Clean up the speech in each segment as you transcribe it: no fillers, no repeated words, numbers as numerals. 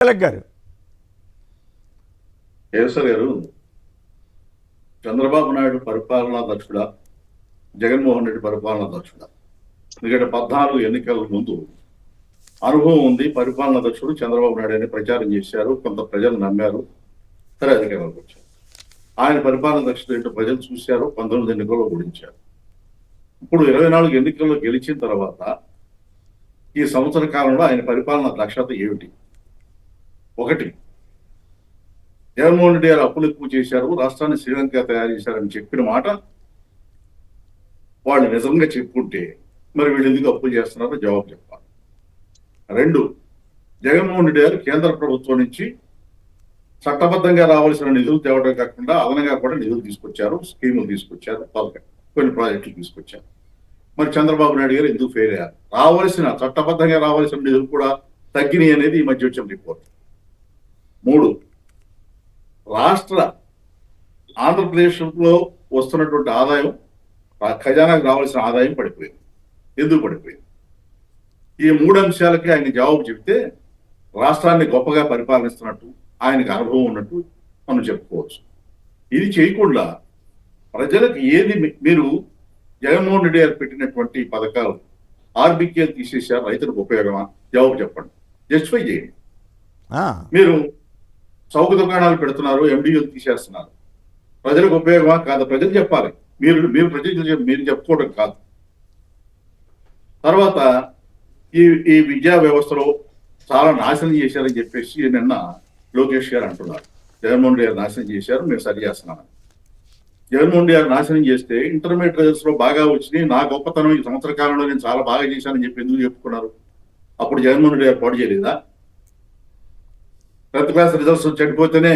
గారు కేసర్ గారు, చంద్రబాబు నాయుడు పరిపాలనా దక్షుడా, జగన్మోహన్ రెడ్డి పరిపాలనా దక్షుడా? ఎందుకంటే 14 ఎన్నికల ముందు అనుభవం ఉంది. పరిపాలనా దక్షుడు చంద్రబాబు నాయుడు అని ప్రచారం చేశారు, కొంత ప్రజలు నమ్మారు, సరే అధికారంలోకి వచ్చారు. ఆయన పరిపాలనా దక్షుడు ఏంటో ప్రజలు చూశారు, 19 ఎన్నికల్లో ఓడించారు. ఇప్పుడు 24 ఎన్నికల్లో గెలిచిన తర్వాత ఈ సంవత్సర కాలంలో ఆయన పరిపాలనా దక్షత ఏమిటి? ఒకటి, జగన్మోహన్ రెడ్డి గారు అప్పులు ఎక్కువ చేశారు, రాష్ట్రాన్ని శ్రీలంక తయారు చేశారని చెప్పిన మాట వాళ్ళు నిజంగా చెప్పుకుంటే మరి వీళ్ళు ఎందుకు అప్పులు చేస్తున్నారో జవాబు చెప్పాలి. 2, జగన్మోహన్ రెడ్డి గారు కేంద్ర ప్రభుత్వం నుంచి చట్టబద్ధంగా రావాల్సిన నిధులు తేవడం కాకుండా అదనంగా కూడా నిధులు తీసుకొచ్చారు, స్కీములు తీసుకొచ్చారు, కొన్ని ప్రాజెక్టులు తీసుకొచ్చారు. మరి చంద్రబాబు నాయుడు గారు ఎందుకు ఫెయిల్ అయ్యారు? చట్టబద్ధంగా రావాల్సిన నిధులు కూడా తగ్గినాయి అనేది ఈ మధ్య వచ్చిన రిపోర్ట్. 3, ఆంధ్రప్రదేశ్లో వస్తున్నటువంటి ఆదాయం, ఖజానాకు రావాల్సిన ఆదాయం పడిపోయింది. ఎందుకు పడిపోయింది? ఈ 3 అంశాలకి ఆయన జవాబు చెప్తే రాష్ట్రాన్ని గొప్పగా పరిపాలనిస్తున్నట్టు, ఆయనకు అనుభవం ఉన్నట్టు మనం చెప్పుకోవచ్చు. ఇది చేయకుండా ప్రజలకు ఏది మీరు జగన్మోహన్ రెడ్డి గారు పెట్టినటువంటి పథకాలు ఆర్బీకే తీసేశారు, రైతులకు ఉపయోగమా? జవాబు చెప్పండి, జస్టిఫై చేయండి. మీరు చౌక దుకాణాలు పెడుతున్నారు, ఎండియూలు తీసేస్తున్నారు, ప్రజలకు ఉపయోగమా కాదు? ప్రజలు చెప్పాలి, మీరు ప్రజలు మీరు చెప్పుకోవడం కాదు. తర్వాత ఈ విద్యా వ్యవస్థలో చాలా నాశనం చేశారని చెప్పేసి నిన్న లోకేష్ గారు అంటున్నారు. జగన్మోహన్ రెడ్డి గారు నాశనం చేశారు, మేము సరి చేస్తున్నామని. జగన్మోహన్ రెడ్డి గారు నాశనం చేస్తే ఇంటర్మీడియట్ రిజల్ట్స్ లో బాగా వచ్చినాయి, నా గొప్పతనం ఈ సంవత్సర కాలంలో నేను చాలా బాగా చేశానని చెప్పి ఎందుకు చెప్పుకున్నారు? అప్పుడు జగన్మోహన్ రెడ్డి గారు పోటీ చేయలేదా? 10th క్లాస్ రిజల్ట్స్ చెడిపోతేనే,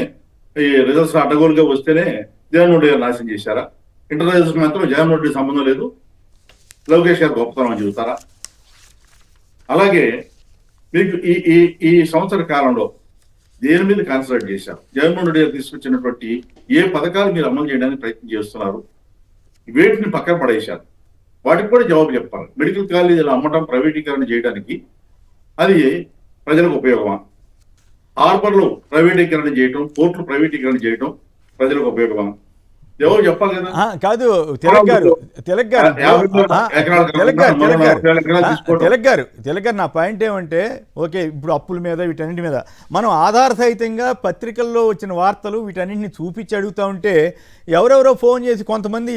ఈ రిజల్ట్స్ అడ్డగోలుగా వస్తేనే జగన్మోహన్ రెడ్డి గారు నాశనం చేశారా? ఇంటర్ రిజల్ట్స్ మాత్రం జగన్మోహన్ రెడ్డి సంబంధం లేదు, లోకేష్ గారు గొప్పతనం అని చెబుతారా? అలాగే మీకు ఈ సంవత్సర కాలంలో దేని మీద కాన్సన్ట్రేట్ చేశారు? జగన్మోహన్ రెడ్డి గారు తీసుకొచ్చినటువంటి ఏ పథకాలు మీరు అమలు చేయడానికి ప్రయత్నం చేస్తున్నారు? వేటిని పక్కన పడేశారు? వాటికి కూడా జవాబు చెప్పాలి. మెడికల్ కాలేజీలు అమ్మటం, ప్రైవేటీకరణ చేయడానికి అది ప్రజలకు ఉపయోగమా? హార్బర్లు ప్రైవేటీకరణ చేయటం, పోర్టులు ప్రైవేటీకరణ చేయటం ప్రజలకు ఉపయోగమా? ఎవరు చెప్పాలి కదా. కాదు తిలక్ గారు నా పాయింట్ ఏమంటే, ఓకే, ఇప్పుడు అప్పుల మీద వీటన్నింటి మీద మనం ఆధార సహితంగా పత్రికల్లో వచ్చిన వార్తలు వీటన్నింటిని చూపించి అడుగుతూ ఉంటే ఎవరెవరో ఫోన్ చేసి కొంతమంది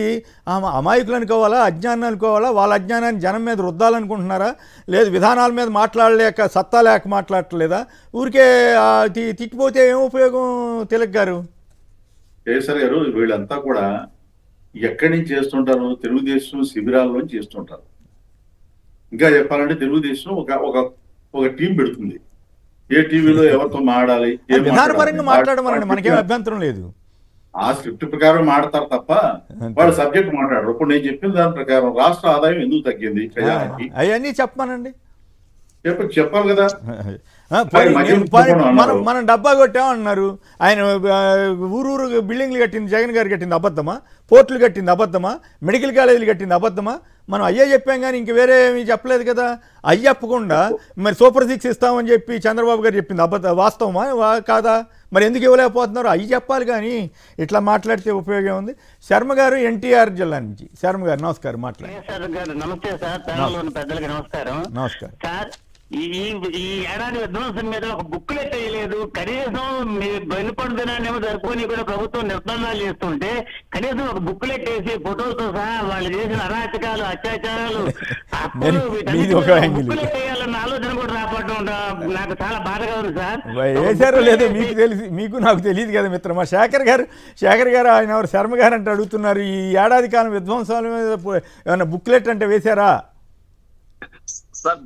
అమాయకులు అనుకోవాలా, అజ్ఞానం అనుకోవాలా, వాళ్ళ అజ్ఞానాన్ని జనం మీద రుద్దాలనుకుంటున్నారా, లేదు విధానాల మీద మాట్లాడలేక సత్తా లేక మాట్లాడట్లేదా? ఊరికే తిట్టిపోతే ఏం ఉపయోగం తిలక్ గారు? కేసర్ గారు, వీళ్ళంతా కూడా ఎక్కడి నుంచి చేస్తుంటారు? తెలుగుదేశం శిబిరాల్లో చేస్తుంటారు. ఇంకా చెప్పాలంటే తెలుగుదేశం ఒక టీం పెడుతుంది, ఏ టీవీలో ఎవరితో మాట్లాడాలి, మాట్లాడమనండి, మనకేం అభ్యంతరం లేదు. ఆ స్క్రిప్ట్ ప్రకారం మాడతారు తప్ప వాళ్ళు సబ్జెక్ట్ మాట్లాడరు. ఇప్పుడు నేను చెప్పిన దాని ప్రకారం రాష్ట్ర ఆదాయం ఎందుకు తగ్గింది, అవన్నీ చెప్పానండి, చెప్పాలి కదా. మనం డబ్బా కొట్టామన్నారు, ఆయన ఊరూరు బిల్డింగ్లు కట్టింది జగన్ గారు కట్టింది అబద్ధమా? పోర్టులు కట్టింది అబద్ధమా? మెడికల్ కాలేజీలు కట్టింది అబద్ధమా? మనం అయ్యే చెప్పాం కానీ ఇంక వేరే ఏమీ చెప్పలేదు కదా. అయ్యి చెప్పకుండా మరి సూపర్ 6 ఇస్తామని చెప్పి చంద్రబాబు గారు చెప్పింది వాస్తవమా కాదా? మరి ఎందుకు ఇవ్వలేకపోతున్నారు? అయ్యి చెప్పాలి కానీ ఇట్లా మాట్లాడితే ఉపయోగం ఉంది. శర్మ గారు ఎన్టీఆర్ జిల్లా నుంచి. శర్మ గారు నమస్కారం, మాట్లాడండి. నమస్తే సార్, పెద్దలకి నమస్కారం. సార్, ఈ ఏడాది విధ్వంసం మీద ఒక బుక్లెట్ వేయలేదు. కనీసం మీ బయలుపడుతున్నానేమో సరిపోని కూడా ప్రభుత్వం నిర్బంధాలు చేస్తుంటే కనీసం ఒక బుక్లెట్ వేసి ఫోటోలతో సహా వాళ్ళు చేసిన అరాచకాలు, అత్యాచారాలు, బుక్లెట్ వేయాలన్న ఆలోచన కూడా రాపడడం నాకు చాలా బాధగా ఉంది సార్. వేసారో లేదో మీకు నాకు తెలియదు కదా మిత్రమా. శేఖర్ గారు ఆయన ఎవరు శర్మ గారు అంటే అడుగుతున్నారు, ఈ ఏడాది కాలం విధ్వంసాల మీద ఏమైనా బుక్లెట్ అంటే వేశారా సార్?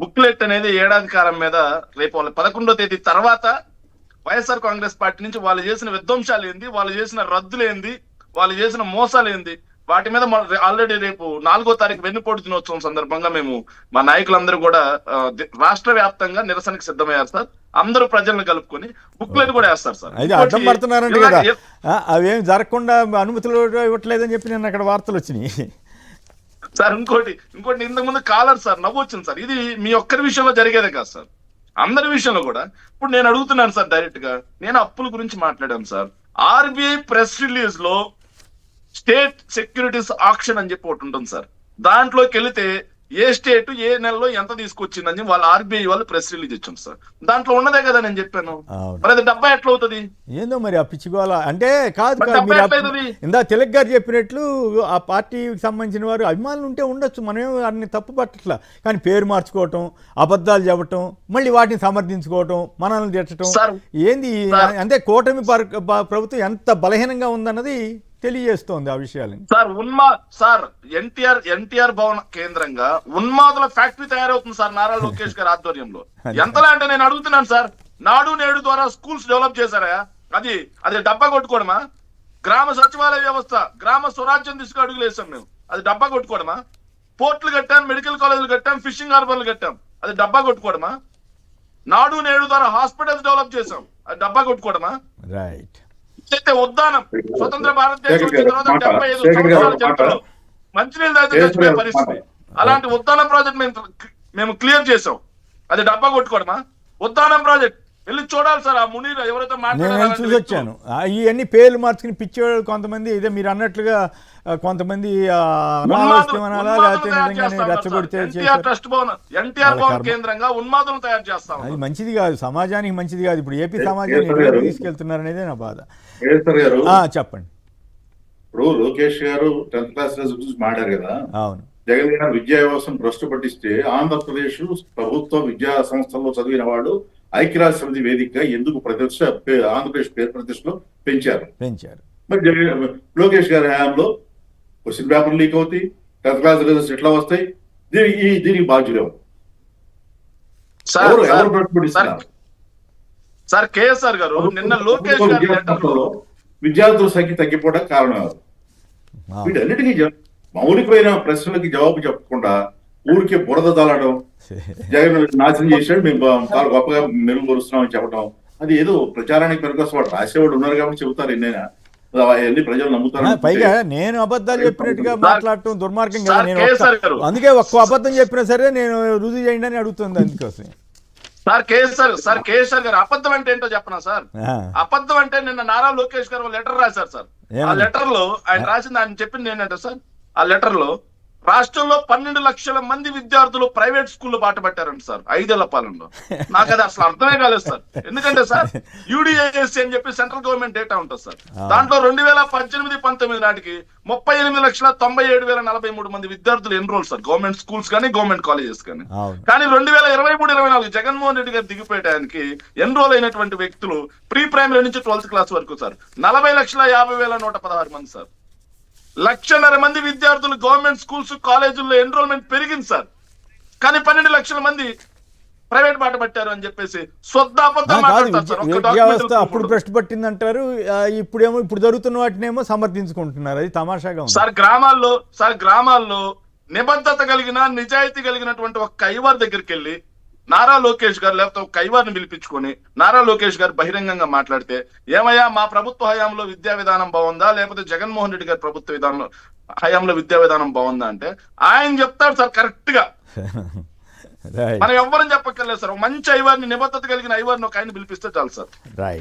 బుక్లెట్ అనేది ఏడాది కాలం మీద రేపు 11వ తేదీ తర్వాత వైఎస్ఆర్ కాంగ్రెస్ పార్టీ నుంచి వాళ్ళు చేసిన విధ్వంసాలు ఏంది, వాళ్ళు చేసిన రద్దులేంది, వాళ్ళు చేసిన మోసాలు ఏంది, వాటి మీద ఆల్రెడీ రేపు 4వ తారీఖు వెన్నుపోటు దినోత్సవం సందర్భంగా మేము మా నాయకులందరూ కూడా రాష్ట్ర వ్యాప్తంగా నిరసనకు సిద్ధమయ్యారు సార్. అందరూ ప్రజలను కలుపుకొని బుక్లెట్ కూడా వేస్తారు సార్. అయితే అడ్డం పడుతున్నారంటే కదా, అవేం జరగకుండా అనుమతులు ఇవ్వట్లేదని చెప్పి నేను అక్కడ వార్తలు వచ్చినాయి. సార్ ఇంకోటి ఇంతకుముందు కాలర్ సార్ నవ్వు వచ్చింది సార్. ఇది మీ ఒక్కరి విషయంలో జరిగేదే కాదు సార్, అందరి విషయంలో కూడా. ఇప్పుడు నేను అడుగుతున్నాను సార్ డైరెక్ట్ గా, నేను అప్పుల గురించి మాట్లాడాను సార్. ఆర్బీఐ ప్రెస్ రిలీజ్ లో స్టేట్ సెక్యూరిటీస్ ఆక్షన్ అని చెప్పి ఒకటి ఉంటుంది సార్. దాంట్లోకి వెళితే ఏ స్టేట్ ఏ నెలలో ఎంత తీసుకొచ్చిందని వాళ్ళ ఆర్బీఐ వాళ్ళు ప్రెస్ రిలీజ్ ఇచ్చాం సార్. దాంట్లో ఉన్నదే కదా నేను చెప్పాను. మరి అది డబ్బా ఎట్లా అవుతుంది? ఏందో మరి ఆ పిచ్చిగోళ అంటే కాదు మరి కాదు, డబ్బా మీరు ఎట్లా అవుతుంది? ఇందా తిలక్ గారు చెప్పినట్లు ఆ పార్టీకి సంబంధించిన వారు అభిమానులు ఉంటే ఉండొచ్చు, మనమేమో వారిని తప్పు పట్టట్లా. కానీ పేరు మార్చుకోవటం, అబద్ధాలు చెప్పటం, మళ్ళీ వాటిని సమర్థించుకోవటం, మనల్ని తిట్టడం, సార్, ఏంది అంటే కూటమి ప్రభుత్వం ఎంత బలహీనంగా ఉందన్నది తెలియజేస్తోంది ఆ విషయాలని. సార్ ఎన్టీఆర్ భవన్ కేంద్రంగా ఉన్మాదుల ఫ్యాక్టరీ తయారవుతుంది సార్ నారా లోకేష్ గారి ఆధ్వర్యంలో. ఎంతలా అంటే నేను అడుగుతున్నాను సార్, నాడు నేడు ద్వారా స్కూల్స్ డెవలప్ చేశారా? అది డబ్బా కొట్టుకోవడమా? గ్రామ సచివాలయ వ్యవస్థ, గ్రామ స్వరాజ్యం తీసుకు అడుగులు వేసాం మేము, అది డబ్బా కొట్టుకోవడమా? పోర్టులు కట్టాం, మెడికల్ కాలేజీలు కట్టాం, ఫిషింగ్ హార్బర్లు కట్టాం, అది డబ్బా కొట్టుకోవడమా? నాడు నేడు ద్వారా హాస్పిటల్స్ డెవలప్ చేసాం, అది డబ్బా కొట్టుకోవడమా? రైట్. అయితే ఉద్దానం స్వతంత్ర భారతదేశం వచ్చిన తర్వాత 75 సంవత్సరాల చరిత్రలో మంచినీళ్ళు అయితే చచ్చిపోయే పరిస్థితి. అలాంటి ఉద్దానం ప్రాజెక్ట్ మేము క్లియర్ చేసాం, అది డబ్బా కొట్టుకోవడమా? ఉద్దానం ప్రాజెక్ట్ వెళ్ళి చూడాలి సార్. ఆ మునీర్ ఎవరైతే నేను చూసి వచ్చాను. ఇవన్నీ పేర్లు మార్చుకుని పిచ్చేవాళ్ళు కొంతమంది, ఇదే మీరు అన్నట్లుగా కొంతమంది రెచ్చగొడితే ఎన్టీఆర్ భవన్ కేంద్రంగా ఉన్మాదులను తయారు చేస్తాం. అది మంచిది కాదు, సమాజానికి మంచిది కాదు. ఇప్పుడు ఏపీ సమాజాన్ని తీసుకెళ్తున్నారు అనేది నా బాధ. చెప్పండి. ఇప్పుడు లోకేష్ గారు 10th క్లాస్ రిజల్ట్స్ మాట్లాడారు కదా. అవును. జగన్ గారు విద్యా వ్యవస్థను భ్రష్టు పట్టిస్తే ఆంధ్రప్రదేశ్ ప్రభుత్వ విద్యా సంస్థల్లో చదివిన వాడు ఐక్యరాజ్య సమితి వేదికగా ఎందుకు ఆంధ్రప్రదేశ్ పేరు ప్రతిష్టలో పెంచారు. మరి లోకేష్ గారి హయాంలో క్వశ్చన్ పేపర్ లీక్ అవుతాయి, 10th క్లాస్ రిజల్ట్స్ ఎట్లా వస్తాయి? దీనికి బాధ్యులు ఎవరు? భ్రష్టు పట్టిస్తున్నారు? సార్ కేఎస్ఆర్ గారు నిన్న లోకేష్ గారు విద్యార్థుల సంఖ్య తగ్గిపోవడానికి కారణం ఎవరు? వీటన్నిటికీ మౌలికమైన ప్రశ్నలకి జవాబు చెప్పకుండా ఊరికే బురద తల్లడం, జగన్ నాశనం చేశాడు, మేము గొప్పగా మెరుగుపరుస్తున్నామని చెప్పడం, అది ఏదో ప్రచారానికి పనికొస్తే వాడు రాసేవాడు ఉన్నారు కాబట్టి చెబుతారు. ఎన్నైనా అవన్నీ ప్రజలు నమ్ముతారు. పైగా నేను అబద్ధాలు చెప్పినట్టుగా మాట్లాడటం దుర్మార్గం కదా. నేను అందుకే ఒక్క అబద్ధం చెప్పినా సరే నేను రుజువు చేయండి అని అడుగుతుంది. అందుకోసం సార్ కేఎస్ఆర్ గారు అబద్ధం అంటే ఏంటో చెప్పనా సార్? అబద్ధం అంటే నిన్న నారా లోకేష్ గారు లెటర్ రాశారు సార్. ఆ లెటర్ లో ఆయన రాసింది, ఆయన చెప్పింది ఏంటంటే సార్, ఆ లెటర్ లో రాష్ట్రంలో 12 లక్షల మంది విద్యార్థులు ప్రైవేట్ స్కూల్లో బాట పట్టారంట సార్ 5 ఏళ్ల పాలనలో. నాకు అది అసలు అర్థమే కాలేదు సార్. ఎందుకంటే సార్ యూడిఐఎస్సి అని చెప్పి సెంట్రల్ గవర్నమెంట్ డేటా ఉంటుంది సార్. దాంట్లో 2018-19 నాటికి 38,97,043 మంది విద్యార్థులు ఎన్రోల్ సార్, గవర్నమెంట్ స్కూల్స్ కానీ గవర్నమెంట్ కాలేజెస్ కానీ. కానీ 2023-24 జగన్మోహన్ రెడ్డి గారు దిగిపోయడానికి ఎన్రోల్ అయినటువంటి వ్యక్తులు ప్రీ ప్రైమరీ నుంచి 12th క్లాస్ వరకు సార్ 40,50,116 మంది సార్. 1,50,000 మంది విద్యార్థులు గవర్నమెంట్ స్కూల్స్ కాలేజీల్లో ఎన్రోల్మెంట్ పెరిగింది సార్. కానీ 12 లక్షల మంది ప్రైవేట్ బాట పట్టారు అని చెప్పేసి వ్యవస్థ అప్పుడు భ్రష్టు పట్టింది అంటారు, ఇప్పుడు జరుగుతున్న వాటినేమో సమర్థించుకుంటున్నారు. అది తమాషాగా ఉంది సార్. గ్రామాల్లో నిబద్ధత కలిగిన నిజాయితీ కలిగినటువంటి ఒక కైవార్ దగ్గరికి వెళ్ళి నారా లోకేష్ గారు లేకపోతే ఒక కైవార్ని పిలిపించుకొని నారా లోకేష్ గారు బహిరంగంగా మాట్లాడితే, ఏమయ్యా మా ప్రభుత్వ హయాంలో విద్యా విధానం బాగుందా లేకపోతే జగన్మోహన్ రెడ్డి గారి ప్రభుత్వ విధానంలో హయాంలో విద్యా విధానం బాగుందా అంటే ఆయన చెప్తాడు సార్ కరెక్ట్ గా. మనం ఎవ్వరం చెప్పక్కర్లేదు సార్. మంచి ఐవార్ని, నిబద్ధత కలిగిన ఐవార్ని ఒక ఆయన పిలిపిస్తే చాలు సార్.